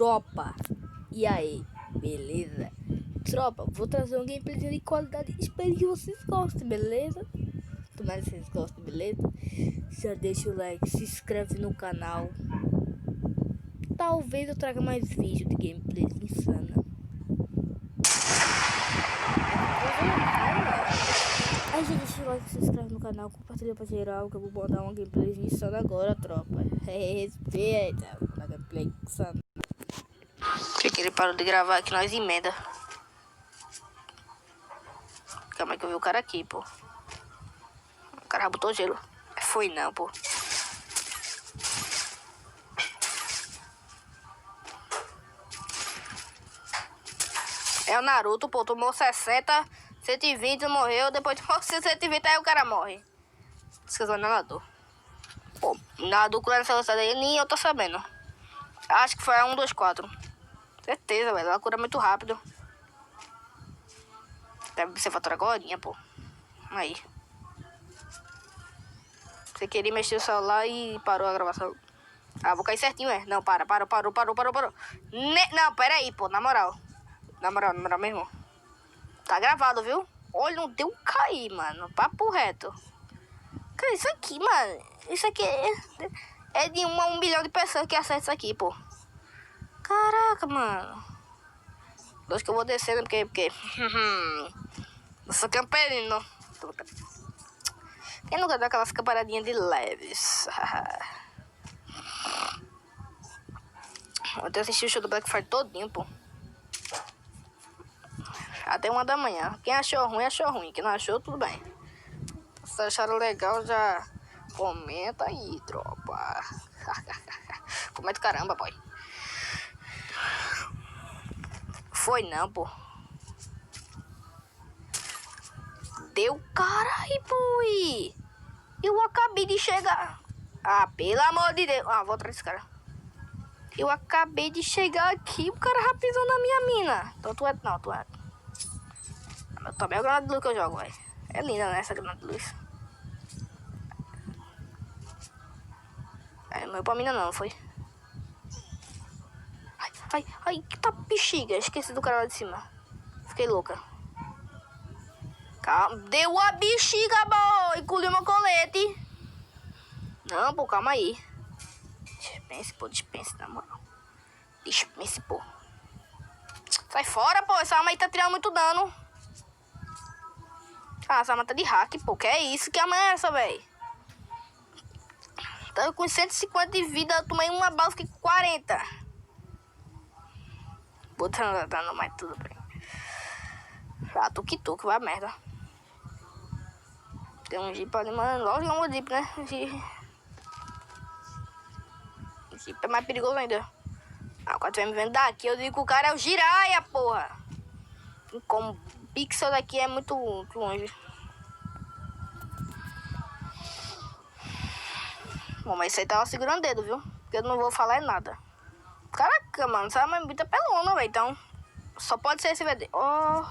Tropa, e aí, beleza? Tropa, vou trazer um gameplay de qualidade, espero que vocês gostem, beleza? Tomara que vocês gostem, beleza? Já deixa o like, se inscreve no canal. Talvez eu traga mais vídeos de gameplay insana. Aí já deixa o like, se inscreve no canal, compartilha pra geral, que eu vou botar uma gameplay insana agora, tropa. Respeita, uma gameplay insana. Que ele parou de gravar aqui, nós emenda. Calma aí que eu vi o cara aqui, pô. O cara botou gelo. Foi não, pô. É o Naruto, pô. Tomou 60, 120, morreu. Depois tomou 120, aí o cara morre. Esqueceu o nadador. Pô, nadador curando essa velocidade aí, nem eu tô sabendo. Acho que foi a 1, 2, 4. Certeza, velho. Ela cura muito rápido. Deve ser fatura agora, pô. Aí. Você queria mexer o celular e parou a gravação. Ah, vou cair certinho, é? Não, parou. Não, pera aí, pô. Na moral mesmo. Tá gravado, viu? Olha, não deu cair, mano. Papo reto. Cara, isso aqui, mano. Isso aqui é de 1 a 1 bilhão de pessoas que acessam isso aqui, pô. Caraca, mano. Acho que eu vou descer, né? Porque... eu sou camperino. Quem nunca dá aquelas camparadinhas de leves? Ontem eu assisti o show do Black Friday todinho, pô. Até 1 da manhã. Quem achou ruim, achou ruim. Quem não achou, tudo bem. Se acharam legal, já comenta aí, tropa. Comenta caramba, boy. Foi não, pô. Deu caralho, boy. Eu acabei de chegar. Ah, pelo amor de Deus. Ah, vou atrás desse cara. Eu acabei de chegar aqui. O cara já pisou na minha mina. Então tu é. Não, tu é. Também é a granada de luz que eu jogo, velho. É linda, né? Essa granada de luz. É, não é pra mina, não, foi? Ai, que tá bexiga. Esqueci do cara lá de cima. Fiquei louca. Calma. Deu a bexiga, boy. Engoliu meu colete. Não, pô, calma aí. Dispense, na moral. Dispense, pô. Sai fora, pô. Essa arma aí tá tirando muito dano. Ah, essa arma tá de hack, pô. Que é isso? Que arma é essa, velho? Tava com 150 de vida. Eu tomei uma bala, fiquei com 40. Botando dano mais tudo, bem. Ah, tuque, vai merda. Tem um jeep ali, mano. Logo é um jeep, né? Jeep é mais perigoso ainda. Ah, quando você me vendo daqui, eu digo que o cara é o Jiraiya, porra. Como pixel daqui é muito longe. Bom, mas isso aí tava segurando o dedo, viu? Porque eu não vou falar nada. Caraca, mano, essa mambita é pelona, velho. Então, só pode ser esse VD. Oh.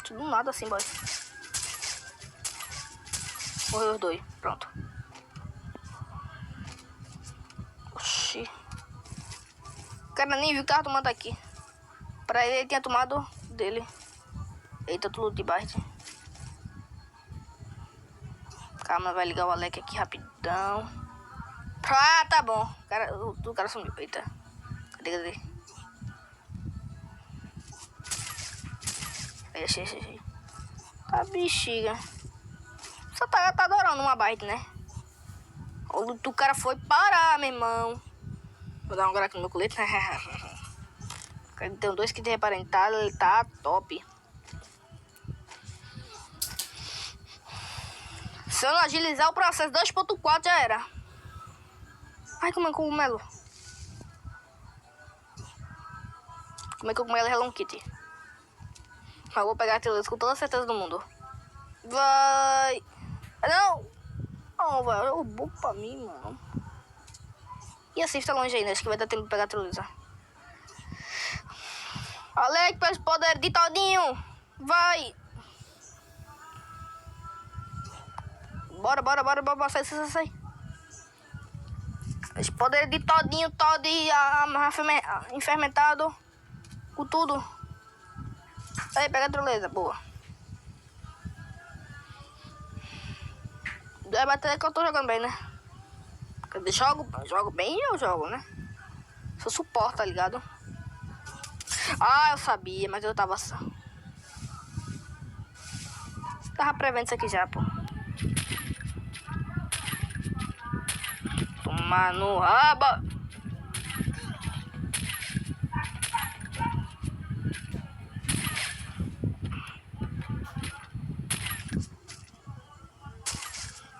Tudo nada assim, boy. Morreu os dois, pronto. Oxi. O cara nem viu que tava tomando aqui. Pra ele tinha tomado dele. Eita, tudo de baixo. Calma, vai ligar o Alec aqui rapidão. Ah, tá bom. O cara sumiu. Eita. Cadê? Achei. Tá bexiga. Só tá adorando uma bite, né? O cara foi parar, meu irmão. Vou dar um agora aqui no meu colete. Tem 2 que de reparentar, ele tá top. Se eu não agilizar o processo 2.4 já era. Ai, como é cogumelo. Como é que o cogumelo é Hello Kitty? Mas eu vou pegar a tirolesa com toda a certeza do mundo. Vai. Não. Não, velho. Roubou pra mim, mano. E assim tá longe ainda. Acho que vai dar tempo de pegar a tirolesa. Alec, pelos poderes de todinho. Vai. Bora. Sai. Os poderes de todinho, todo enfermentado. Com tudo. Aí, pega a troleza, boa. Deve bater que eu tô jogando bem, né? Eu jogo bem, eu jogo, né? Sou suporte, tá ligado? Ah, eu sabia, mas eu tava prevendo isso aqui já, pô. Tomar no rabo.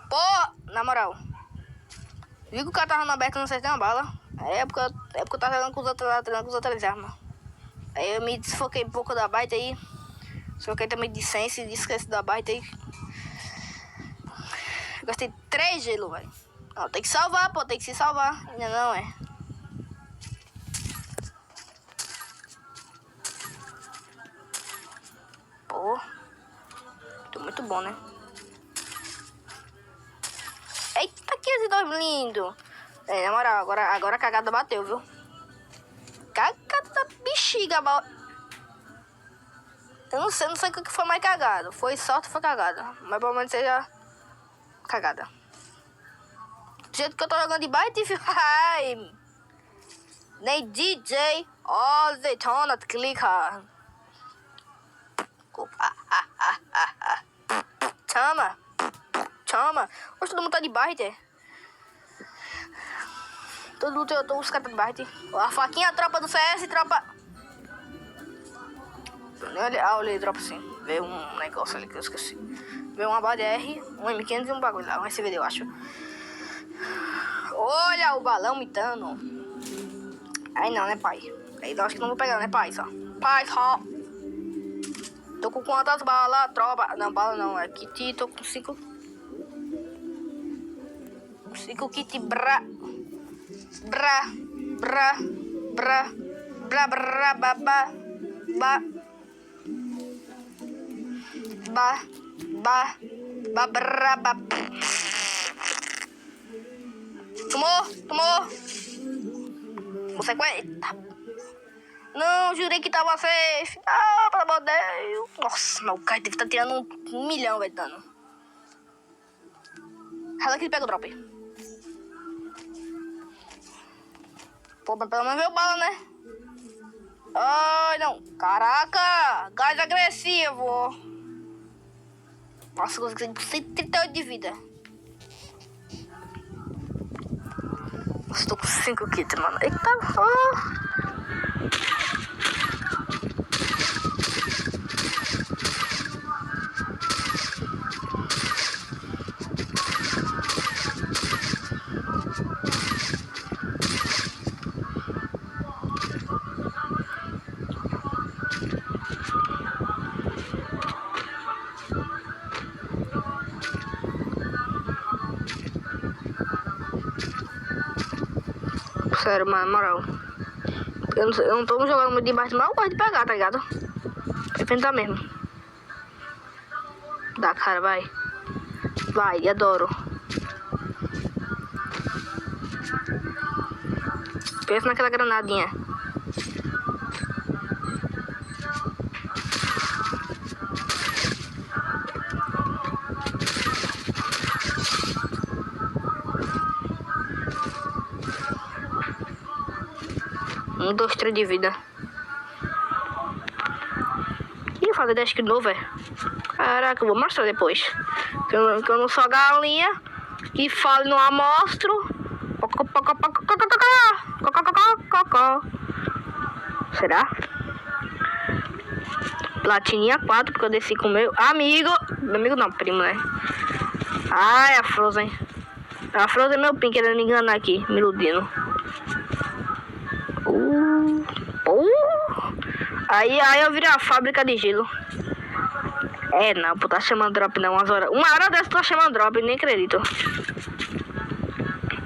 Pô, na moral. Vi que o cara tava no aberto, não sei se tem uma bala. É porque eu tava jogando com os outros lá, treinando com as outras armas. Aí eu me desfoquei um pouco da baita aí. Desfoquei também de sense e esqueci da baita aí. Eu gastei 3 gelo, velho. Não, tem que salvar, pô, tem que se salvar. Ainda não é. Pô. Tô muito bom, né? Eita, que esses dois lindos. É, na moral, agora a cagada bateu, viu? Cagada bexiga, eu não sei o que foi mais cagado. Foi sorte ou foi cagada. Mas pelo menos seja cagada. Do jeito que eu tô jogando de baita, ai, nem DJ all the time clica. Chama. Hoje todo mundo tá de baita. Os caras de baita. A faquinha, a tropa do CS, tropa. Olha, tropa sim. Veio um negócio ali que eu esqueci. Veio uma BDR, um M500 e um bagulho lá, um SVD, eu acho. Olha o balão mitando. Aí não, né, pai? Aí eu acho que não vou pegar, né, pai? Pai, só. Tô com quantas balas, tropa? Não, bala não, é kit, tô com 5 kit, bra. Tomou. Você aguenta. Não, jurei que tava safe. Ah, pelo amor de Deus. Nossa, mas o cara deve estar tirando 1 milhão, velho, de dano. Rala que ele pega o drop. Pô, mas pelo menos veio bala, né? Ai, não. Caraca, gás agressivo. Nossa, consegui 138 de vida. Nossa, tô com 5 kits, mano. Eita, sério, mano, moral. Eu não tô jogando muito de baixo, mas eu gosto de pegar, tá ligado? É tentar mesmo. Dá, cara, vai. Vai, adoro. Pensa naquela granadinha. Um, 2, 3 de vida. Ih, fazer 10 de novo, velho. Caraca, eu vou mostrar depois. Que eu não sou galinha. Que falo não amostro. Será? Platininha 4, porque eu desci com meu amigo. Meu amigo não, primo, né? Ai, a Frozen. A Frozen é meu pin, querendo me enganar aqui, me iludindo. Aí eu virei a fábrica de gelo. É, não, pô, tá chamando drop não, umas horas. 1 hora dessa tá chamando drop, nem acredito.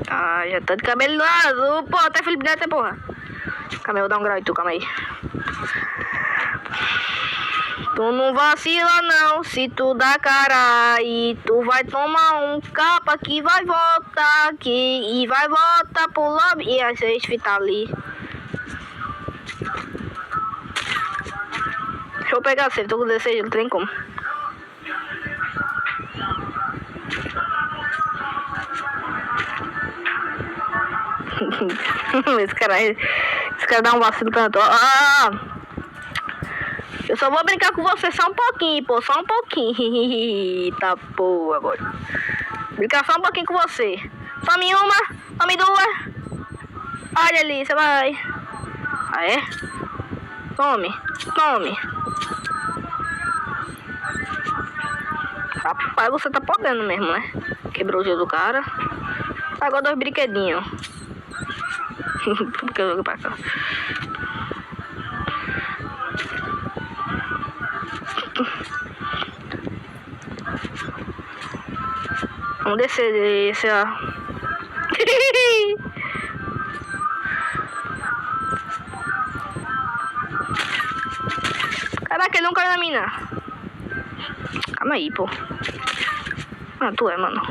Ah, já tá de cabelo azul, pô, até Felipe Neto, porra. Calma aí, eu vou dar um grau em tu, calma aí. Tu não vacila não, se tu dá cara aí, tu vai tomar um capa que vai voltar aqui e vai voltar pro lobby. E a gente tá ali. Deixa eu pegar você, tô com 16, não tem como. Esse cara dá um vacilo tanto. Eu só vou brincar com você só um pouquinho, pô, só um pouquinho. Eita porra, agora. Brincar só um pouquinho com você. Tome uma, tome duas. Olha ali, você vai. Ah, é? Tome, tome. Rapaz, você tá podendo mesmo, né? Quebrou o gelo do cara. Agora 2 brinquedinhos. Porque eu jogo pra cá. Vamos descer, ó. Caraca, ele não caiu na mina. Calma aí, pô. Ah, tu é, mano.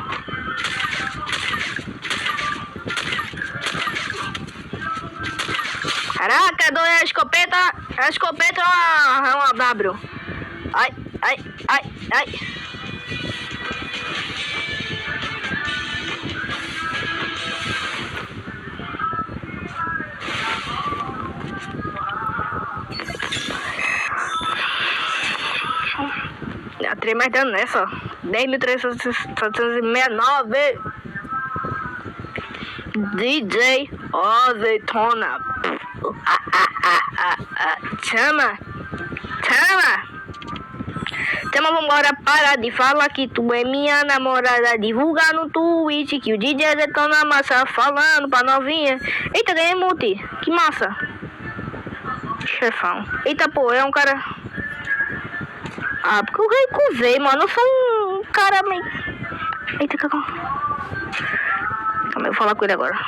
Caraca, a escopeta é uma W. Ai, ai, ai, ai. Já tirei mais dano nessa, ó. 10.369. DJ Azeitona. Chama. Vambora, parar de falar que tu é minha namorada. Divulgar no Twitch que o DJ Azeitona massa falando pra novinha. Eita, ganhei multi. Que massa. Chefão. Eita, pô, é um cara... Ah, porque eu recusei, mano. Eu sou um cara meio... Eita, calma aí, eu vou falar com ele agora.